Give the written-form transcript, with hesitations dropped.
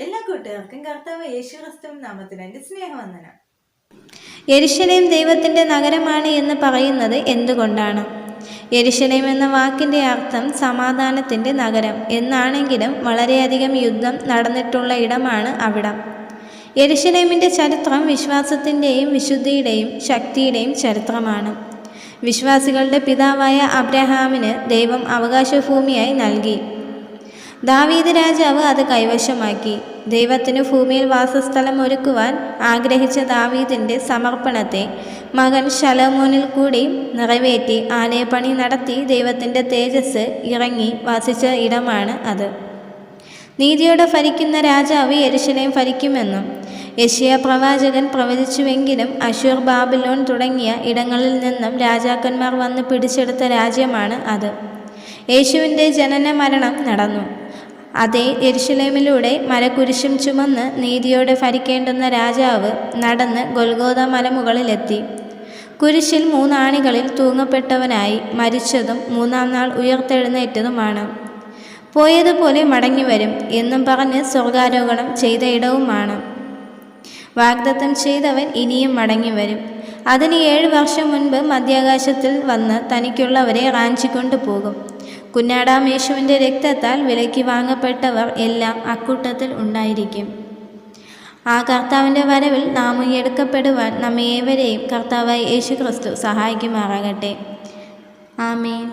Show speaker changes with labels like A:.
A: എല്ലാ കൂട്ടുകാർക്കും കർത്താവ് യേശു ക്രിസ്തുവിൻ നാമത്തിൽ എൻ്റെ സ്നേഹവന്ദനം.
B: യെരുശലേം ദൈവത്തിൻ്റെ നഗരമാണ് എന്ന് പറയുന്നത് എന്തുകൊണ്ടാണ്? യെരുശലേം എന്ന വാക്കിൻ്റെ അർത്ഥം സമാധാനത്തിൻ്റെ നഗരം എന്നാണെങ്കിലും വളരെയധികം യുദ്ധം നടന്നിട്ടുള്ള ഇടമാണ് അവിടം. യെരുശലേമിൻ്റെ ചരിത്രം വിശ്വാസത്തിൻ്റെയും വിശുദ്ധിയുടെയും ശക്തിയുടെയും ചരിത്രമാണ്. വിശ്വാസികളുടെ പിതാവായ അബ്രഹാമിന് ദൈവം അവകാശഭൂമിയായി നൽകി. ദാവീദ് രാജാവ് അത് കൈവശമാക്കി. ദൈവത്തിന് ഭൂമിയിൽ വാസസ്ഥലം ഒരുക്കുവാൻ ആഗ്രഹിച്ച ദാവീദിൻ്റെ സമർപ്പണത്തെ മകൻ ശലോമോനിൽ കൂടി നിറവേറ്റി ആലയപ്പണി നടത്തി ദൈവത്തിൻ്റെ തേജസ് ഇറങ്ങി വസിച്ച ഇടമാണ് അത്. നീതിയോടെ ഭരിക്കുന്ന രാജാവ് യെരുശലേം ഭരിക്കുമെന്നും യെശയ്യാ പ്രവാചകൻ പ്രവചിച്ചുവെങ്കിലും അശ്ശൂർ, ബാബിലോൺ തുടങ്ങിയ ഇടങ്ങളിൽ നിന്നും രാജാക്കന്മാർ വന്ന് പിടിച്ചെടുത്ത രാജ്യമാണ് അത്. യേശുവിൻ്റെ ജനന മരണം നടന്നു. അതേ യെരുശലേമിലൂടെ മരക്കുരിശും ചുമന്ന് നീതിയോടെ ഭരിക്കേണ്ടുന്ന രാജാവ് നടന്ന് ഗൊൽഗോഥ മലമുകളിലെത്തി. കുരിശിൽ 3 ആണികളിൽ തൂങ്ങപ്പെട്ടവനായി മരിച്ചതും 3-ാം നാൾ ഉയർത്തെഴുന്നേറ്റതുമാണ്. പോയതുപോലെ മടങ്ങിവരും എന്നും പറഞ്ഞ് സ്വർഗാരോഹണം ചെയ്ത ഇടവുമാണ്. വാഗ്ദത്തം ചെയ്തവൻ ഇനിയും മടങ്ങിവരും. അതിന് 7 വർഷം മുൻപ് മധ്യാകാശത്തിൽ വന്ന് തനിക്കുള്ളവരെ റാഞ്ചിക്കൊണ്ടു പോകും. കുഞ്ഞാടാം യേശുവിൻ്റെ രക്തത്താൽ വിലയ്ക്ക് വാങ്ങപ്പെട്ടവർ എല്ലാം അക്കൂട്ടത്തിൽ ഉണ്ടായിരിക്കും. ആ കർത്താവിൻ്റെ വരവിൽ നാം എടുക്കപ്പെടുവാൻ നമ്മെ ഏവരെയും കർത്താവായ യേശു ക്രിസ്തു സഹായിക്കുമാറാകട്ടെ. ആമേൻ.